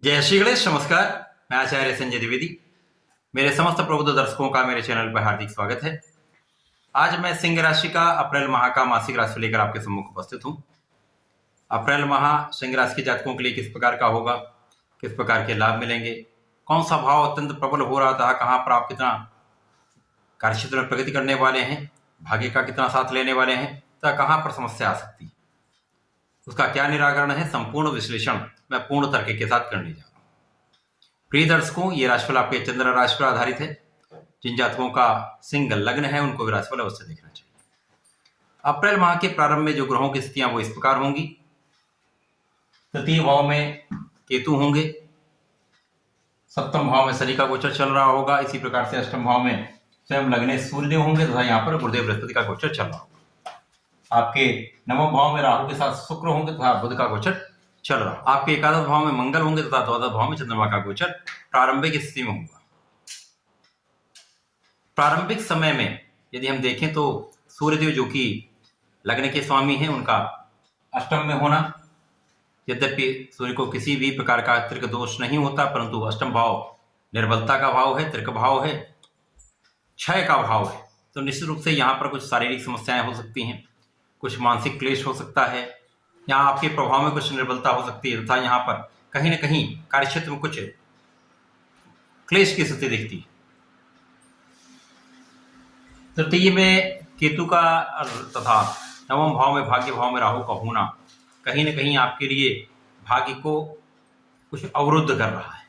जय श्री गणेश। नमस्कार, मैं आचार्य संजय द्विवेदी। मेरे समस्त प्रबुद्ध दर्शकों का मेरे चैनल पर हार्दिक स्वागत है। आज मैं सिंह राशि का अप्रैल माह का मासिक राशि लेकर आपके सम्मुख उपस्थित हूं। अप्रैल माह सिंह राशि के जातकों के लिए किस प्रकार का होगा, किस प्रकार के लाभ मिलेंगे, कौन सा भाव अत्यंत प्रबल हो रहा था, कहां पर आप कितना कार्यक्षेत्र में प्रगति करने वाले हैं, भाग्य का कितना साथ लेने वाले हैं, तथा कहां पर समस्या आ सकती है, उसका क्या निराकरण है, संपूर्ण विश्लेषण मैं पूर्ण तर्क के साथ करने जा रहा हूं। प्रिय दर्शकों, ये राशिफल आपके चंद्र राशि पर आधारित है। जिन जातकों का सिंह लग्न है उनको भी राशिफल अवश्य देखना चाहिए। अप्रैल माह के प्रारंभ में जो ग्रहों की स्थितियां वो इस प्रकार होंगी। तृतीय भाव में केतु होंगे, सप्तम भाव में शनि का गोचर चल रहा होगा, इसी प्रकार से अष्टम भाव में स्वयं लग्ने सूर्यदेव होंगे तथा यहाँ पर गुरुदेव बृहस्पति का गोचर चल रहा होगा। आपके नवम भाव में राहु के साथ शुक्र होंगे तथा बुध का गोचर चल रहा है। आपके एकादश भाव में मंगल होंगे तथा द्वादश भाव में चंद्रमा का गोचर प्रारंभिक स्थिति में होगा। प्रारंभिक समय में यदि हम देखें तो सूर्यदेव जो कि लग्न के स्वामी हैं उनका अष्टम में होना, यद्यपि सूर्य को किसी भी प्रकार का त्रिक दोष नहीं होता, परंतु अष्टम भाव निर्बलता का भाव है, त्रिक भाव है, क्षय का भाव है, तो निश्चित रूप से यहाँ पर कुछ शारीरिक समस्याएं हो सकती हैं, कुछ मानसिक क्लेश हो सकता है, यहाँ आपके प्रभाव में कुछ निर्बलता हो सकती है तथा यहाँ पर कहीं ना कहीं कार्यक्षेत्र में कुछ क्लेश की स्थिति दिखती है। तृतीय में केतु का तथा नवम भाव में भाग्य भाव में राहु का होना कहीं ना कहीं आपके लिए भाग्य को कुछ अवरुद्ध कर रहा है।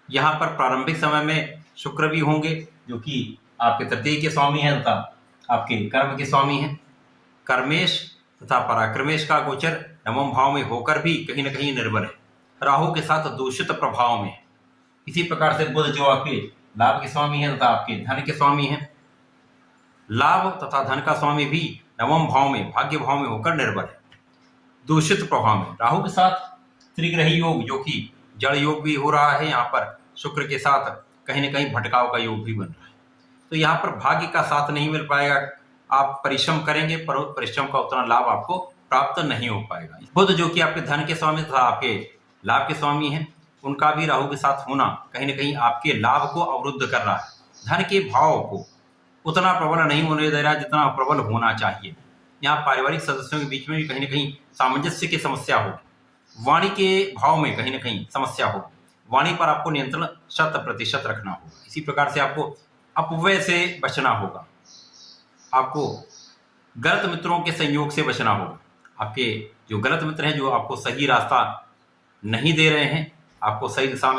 यहाँ पर प्रारंभिक समय में शुक्र भी होंगे जो कि आपके तृतीय के स्वामी हैं तथा आपके कर्म के स्वामी हैं। कर्मेश तथा पराक्रमेश का गोचर नवम भाव में होकर भी कहीं ना कहीं निर्बल है, राहु के साथ दूषित प्रभाव में। इसी प्रकार से बुध जो आपके लाभ के स्वामी हैं तथा आपके धन के स्वामी हैं, लाभ तथा धन का स्वामी भी नवम भाव में भाग्य भाव में होकर निर्बल है, दूषित प्रभाव में। राहु के साथ त्रिग्रही योग जो कि जड़ योग भी हो रहा है, यहाँ पर शुक्र के साथ कहीं ना कहीं भटकाव का योग भी बन रहा है। तो यहाँ पर भाग्य का साथ नहीं मिल पाएगा। आप परिश्रम करेंगे पर परिश्रम का उतना लाभ आपको प्राप्त नहीं हो पाएगा। बुध जो कि आपके धन के स्वामी तथा आपके लाभ के स्वामी हैं, उनका भी राहु के साथ होना कहीं ना कहीं आपके लाभ को अवरुद्ध कर रहा है। धन के भाव को उतना प्रबल नहीं होने दे रहा जितना प्रबल होना चाहिए। यहाँ पारिवारिक सदस्यों के बीच में भी कहीं ना कहीं सामंजस्य की समस्या होगी। वाणी के भाव में कहीं ना कहीं समस्या होगी। वाणी पर आपको नियंत्रण 100% रखना होगा। इसी प्रकार से आपको अपव्यय से बचना होगा, आपको गलत मित्रों के संयोग से बचना होगा। आपके जो गलत मित्र हैं, जो आपको सही रास्ता नहीं दे रहे हैं, आपको सही दिशा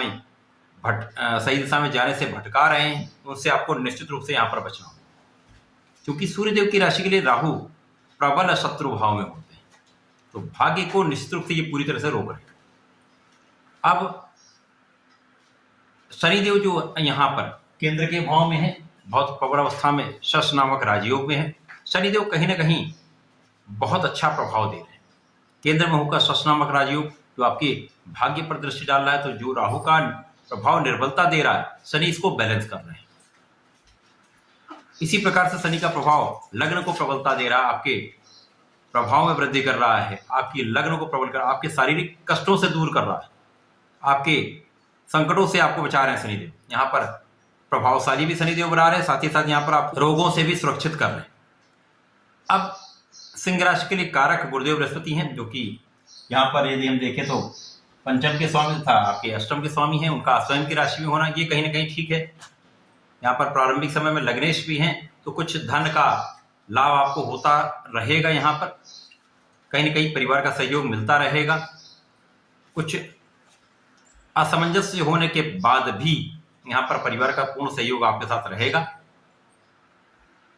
में जाने से भटका रहे हैं, उनसे आपको निश्चित रूप से यहाँ पर बचना होगा। क्योंकि सूर्यदेव की राशि के लिए राहु प्रबल शत्रु भाव में होते हैं, तो भाग्य को निश्चित रूप से ये पूरी तरह से रोक रहे हैं। अब शनिदेव जो यहाँ पर केंद्र के भाव में है, बहुत प्रबल अवस्था में शश नामक राजयोग में है। शनिदेव कहीं ना कहीं बहुत अच्छा प्रभाव दे रहे हैं। केंद्र में होकर शश नामक राजयोग जो आपके भाग्य पर दृष्टि डाल रहा है, तो जो राहु का प्रभाव निर्बलता दे रहा है, शनि इसको बैलेंस कर रहे हैं। इसी प्रकार से शनि का प्रभाव लग्न को प्रबलता दे रहा है, आपके प्रभाव में वृद्धि कर रहा है, आपकी लग्न को प्रबल कर, आपके शारीरिक कष्टों से दूर कर रहा है, आपके संकटों से आपको बचा रहे हैं शनिदेव। यहाँ पर प्रभावशाली भी शनिदेव बना रहे हैं, साथ ही साथ यहाँ पर आप रोगों से भी सुरक्षित कर रहे हैं। अब सिंह राशि के लिए कारक गुरुदेव बृहस्पति हैं, जो कि यहाँ पर यदि हम देखें तो पंचम के स्वामी था आपके अष्टम के स्वामी हैं, उनका स्वयं की राशि में होना ये कहीं ना कहीं ठीक है। यहाँ पर प्रारंभिक समय में लग्नेश भी हैं, तो कुछ धन का लाभ आपको होता रहेगा। यहाँ पर कहीं ना कहीं परिवार का सहयोग मिलता रहेगा। कुछ असमंजस्य होने के बाद भी यहाँ पर परिवार का पूर्ण सहयोग आपके साथ रहेगा,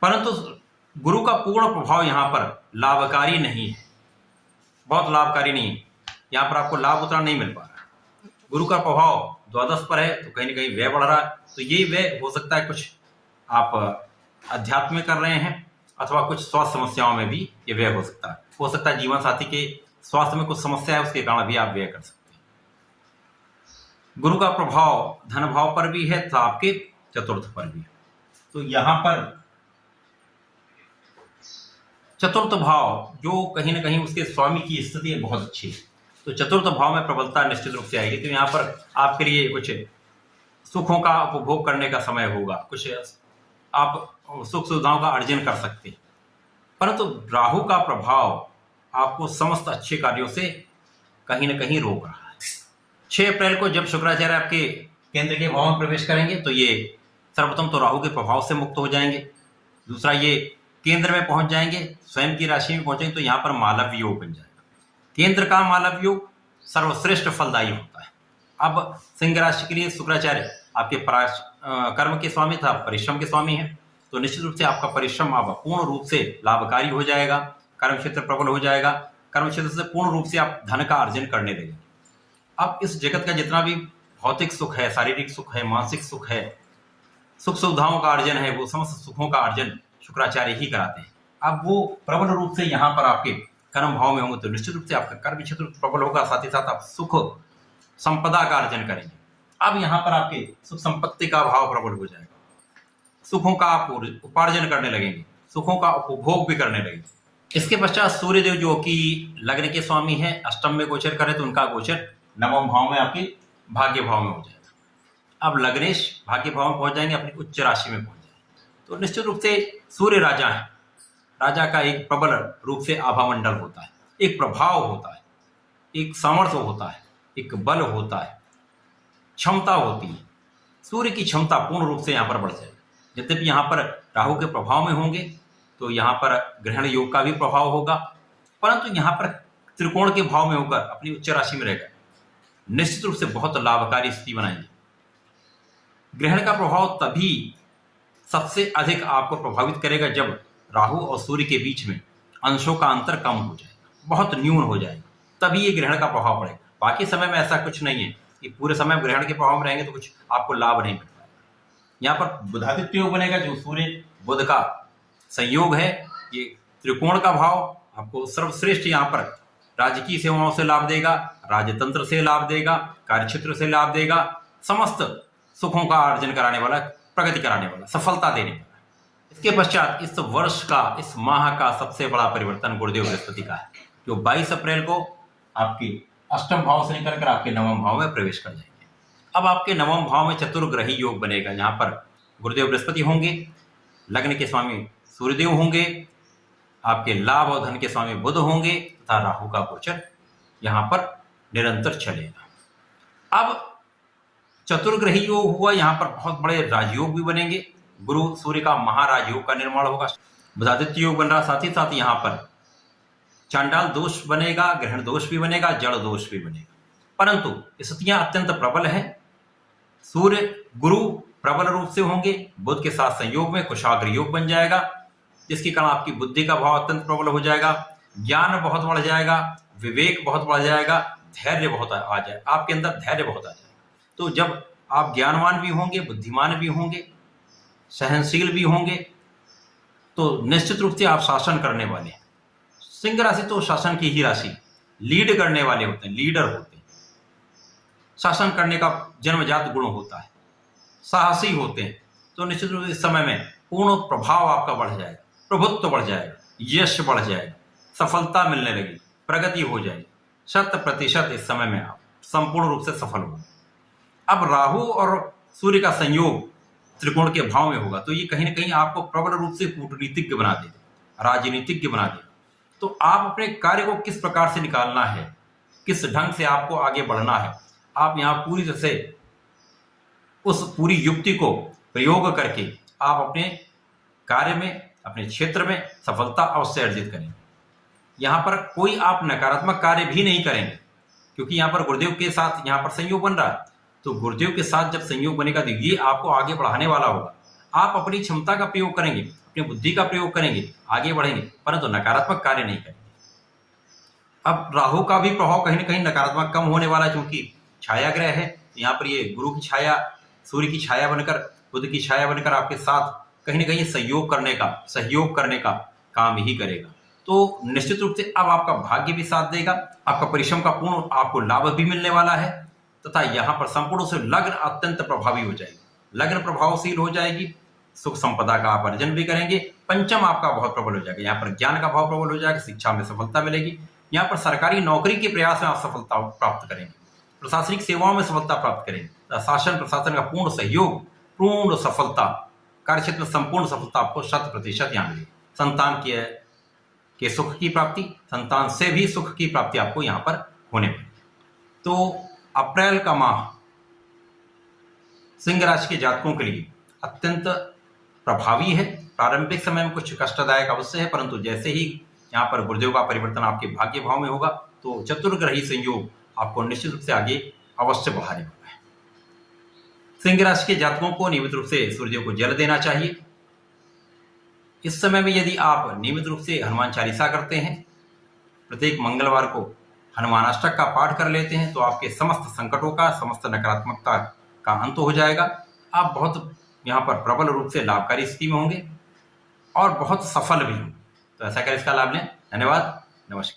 परंतु गुरु का पूर्ण प्रभाव यहाँ पर लाभकारी नहीं है, बहुत लाभकारी नहीं है। यहाँ पर आपको लाभ उतना नहीं मिल पा रहा। गुरु का प्रभाव द्वादश पर है, तो कहीं ना कहीं व्यय बढ़ रहा है। तो ये व्यय हो सकता है कुछ आप अध्यात्म में कर रहे हैं, अथवा कुछ स्वास्थ्य समस्याओं में भी ये व्यय हो सकता है। हो सकता है जीवन साथी के स्वास्थ्य में कुछ समस्या है, उसके कारण भी आप व्यय कर सकते हैं। गुरु का प्रभाव धन भाव पर भी है तथा आपके चतुर्थ पर भी है। तो यहाँ पर चतुर्थ भाव जो कहीं ना कहीं उसके स्वामी की स्थिति बहुत अच्छी है, तो चतुर्थ भाव में प्रबलता निश्चित रूप से आएगी। तो यहाँ पर आपके लिए कुछ सुखों का उपभोग करने का समय होगा, कुछ आप सुख सुविधाओं का अर्जन कर सकते हैं। परंतु राहु का प्रभाव आपको समस्त अच्छे कार्यों से कहीं न कहीं रोक रहा है। 6 अप्रैल को जब शुक्राचार्य आपके केंद्र के भाव में प्रवेश करेंगे तो ये सर्वप्रथम तो राहु के प्रभाव से मुक्त हो जाएंगे, दूसरा ये केंद्र में पहुंच जाएंगे, स्वयं की राशि में पहुंचेंगे तो यहाँ पर मालव्य योग बन जाएगा। केंद्र का मालव्य योग सर्वश्रेष्ठ फलदायी होता है। अब सिंह राशि के लिए शुक्राचार्य आपके कर्म के स्वामी था, परिश्रम के स्वामी है, तो निश्चित रूप से आपका परिश्रम अब पूर्ण रूप से लाभकारी हो जाएगा, कर्म क्षेत्र प्रबल हो जाएगा, कर्म क्षेत्र से पूर्ण रूप से आप धन का अर्जन करने लगेंगे। अब इस जगत का जितना भी भौतिक सुख है, शारीरिक सुख है, मानसिक सुख है, सुख सुविधाओं का अर्जन है, वो समस्त सुखों का अर्जन शुक्राचार्य ही कराते हैं। अब वो प्रबल रूप से यहाँ पर आपके कर्म भाव में होंगे तो निश्चित रूप से आपका कर्म क्षेत्र प्रबल होगा, साथ ही साथ आप सुख संपदा का अर्जन करेंगे। अब यहाँ पर आपके सुख संपत्ति का भाव प्रबल हो जाएगा, सुखों का आप उपार्जन करने लगेंगे, सुखों का उपभोग भी करने लगेंगे। इसके पश्चात सूर्यदेव जो कि लग्न के स्वामी है, अष्टम में गोचर करे तो उनका गोचर नवम भाव में आपके भाग्य भाव में हो जाएगा। अब लग्नेश भाग्य भाव में पहुंच जाएंगे, अपनी उच्च राशि में पहुंच जाएंगे। तो निश्चित रूप से सूर्य राजा है, राजा का एक प्रबल रूप से आभा मंडल होता है, एक प्रभाव होता है, एक सामर्थ्य होता है, एक बल होता है, क्षमता होती है। सूर्य की क्षमता पूर्ण रूप से यहाँ पर बढ़ जाएगी। यद्यपि यहाँ पर राहु के प्रभाव में होंगे तो यहाँ पर ग्रहण योग का भी प्रभाव होगा, परंतु यहाँ पर त्रिकोण के भाव में होकर अपनी उच्च राशि में रहेगा, निश्चित रूप से बहुत लाभकारी स्थिति बनाएंगे। ग्रहण का प्रभाव तभी सबसे अधिक आपको प्रभावित करेगा जब राहु और सूर्य के बीच में अंशों का अंतर कम हो जाएगा, बहुत न्यून हो जाएगा, तभी ये ग्रहण का प्रभाव पड़ेगा। बाकी समय में ऐसा कुछ नहीं है कि पूरे समय ग्रहण के प्रभाव में रहेंगे तो कुछ आपको लाभ नहीं मिल पाएगा। यहाँ पर बुधादित्य योग बनेगा, जो सूर्य बुध का संयोग है, ये त्रिकोण का भाव आपको सर्वश्रेष्ठ यहाँ पर राजकीय सेवाओं से लाभ देगा, राजतंत्र से लाभ देगा, कार्यक्षेत्र से लाभ देगा, समस्त सुखों का अर्जन कराने वाला, प्रगति कराने वाला, सफलता देने वाला। इसके पश्चात इस वर्ष का, इस माह का सबसे बड़ा परिवर्तन गुरुदेव बृहस्पति का है, जो 22 अप्रैल को आपके अष्टम भाव से निकलकर आपके नवम भाव में प्रवेश कर जाएंगे। अब आपके नवम भाव में चतुर्ग्रही योग बनेगा, यहाँ पर गुरुदेव बृहस्पति होंगे, लग्न के स्वामी सूर्यदेव होंगे, आपके लाभ और धन के स्वामी बुध होंगे तथा राहु का गोचर यहाँ पर निरंतर चलेगा। अब चतुर्ग्रही योग हुआ, यहाँ पर बहुत बड़े राजयोग भी बनेंगे, गुरु सूर्य का महाराजयोग का निर्माण होगा, बुधादित्य योग बन रहा, साथ ही साथ यहाँ पर चांडाल दोष बनेगा, ग्रहण दोष भी बनेगा, जड़ दोष भी बनेगा। परंतु स्थितियां अत्यंत प्रबल है। सूर्य गुरु प्रबल रूप से होंगे, बुध के साथ संयोग में कुशाग्र योग बन जाएगा, जिसके कारण आपकी बुद्धि का भाव अत्यंत प्रबल हो जाएगा, ज्ञान बहुत बढ़ जाएगा, विवेक बहुत बढ़ जाएगा, धैर्य बहुत आ जाए, आपके अंदर धैर्य बहुत आ जाएगा। तो जब आप ज्ञानवान भी होंगे, बुद्धिमान भी होंगे, सहनशील भी होंगे, तो निश्चित रूप से आप शासन करने वाले हैं। सिंह राशि तो शासन की ही राशि, लीड करने वाले होते हैं, लीडर होते हैं, शासन करने का जन्मजात गुण होता है, साहसी होते हैं। तो निश्चित रूप से इस समय में पूर्ण प्रभाव आपका बढ़ जाएगा, प्रभुत्व बढ़ जाएगा, यश बढ़ जाएगा, सफलता मिलने लगी, प्रगति हो जाएगी, 100% इस समय में आप संपूर्ण रूप से सफल होंगे। अब राहु और सूर्य का संयोग त्रिकोण के भाव में होगा, तो ये कहीं ना कहीं आपको प्रबल रूप से कूटनीतिज्ञ बना देगा, राजनीतिज्ञ बना देगा। तो आप अपने कार्य को किस प्रकार से निकालना है, किस ढंग से आपको आगे बढ़ना है, आप यहाँ पूरी तरह से उस पूरी युक्ति को प्रयोग करके आप अपने कार्य में, अपने क्षेत्र में सफलता अवश्य अर्जित करेंगे। यहाँ पर कोई आप नकारात्मक कार्य भी नहीं करेंगे, क्योंकि यहाँ पर गुरुदेव के साथ यहाँ पर संयोग बन रहा है। तो गुरुदेव के साथ जब संयोग बनेगा तो ये आपको आगे बढ़ाने वाला होगा। आप अपनी क्षमता का प्रयोग करेंगे, अपनी बुद्धि का प्रयोग करेंगे, आगे बढ़ेंगे, परंतु नकारात्मक कार्य नहीं करेंगे। अब राहु का भी प्रभाव कहीं ना कहीं नकारात्मक कम होने वाला है, क्योंकि छाया ग्रह है। यहाँ पर ये गुरु की छाया, सूर्य की छाया बनकर, बुध की छाया बनकर आपके साथ कहीं ना कहीं सहयोग करने का काम ही करेगा। तो निश्चित रूप से अब आपका भाग्य भी साथ देगा, आपका परिश्रम का पूर्ण आपको लाभ भी मिलने वाला है, तथा यहाँ पर संपूर्ण से लग्न अत्यंत प्रभावी हो जाएगी, लग्न प्रभावशील हो जाएगी, सुख संपदा का आप अर्जन भी करेंगे। पंचम आपका बहुत प्रबल हो जाएगा, यहाँ पर ज्ञान का भाव प्रबल हो जाएगा, शिक्षा में सफलता मिलेगी, यहाँ पर सरकारी नौकरी के प्रयास में आप सफलता प्राप्त करेंगे, प्रशासनिक सेवाओं में सफलता प्राप्त करेंगे, शासन प्रशासन का पूर्ण सहयोग, पूर्ण सफलता, कार्यक्षेत्र में संपूर्ण सफलता आपको 100% यहाँ मिलेगी। संतान के सुख की प्राप्ति, संतान से भी सुख की प्राप्ति आपको यहाँ पर होने वाली। तो अप्रैल का माह सिंह राशि के जातकों के लिए अत्यंत प्रभावी है। प्रारंभिक समय में कुछ कष्टदायक अवश्य है, परंतु जैसे ही यहाँ पर गुरुदेव का परिवर्तन आपके भाग्य भाव में होगा तो चतुर्ग्रही संयोग आपको निश्चित रूप से आगे अवश्य बढ़ाने वाला है। सिंह राशि के जातकों को नियमित रूप से सूर्य को जल देना चाहिए। इस समय में यदि आप नियमित रूप से हनुमान चालीसा करते हैं, प्रत्येक मंगलवार को हनुमान अष्टक का पाठ कर लेते हैं, तो आपके समस्त संकटों का, समस्त नकारात्मकता का अंत हो जाएगा। आप बहुत यहाँ पर प्रबल रूप से लाभकारी स्थिति में होंगे और बहुत सफल भी होंगे। तो ऐसा कर इसका लाभ लें। धन्यवाद, नमस्कार।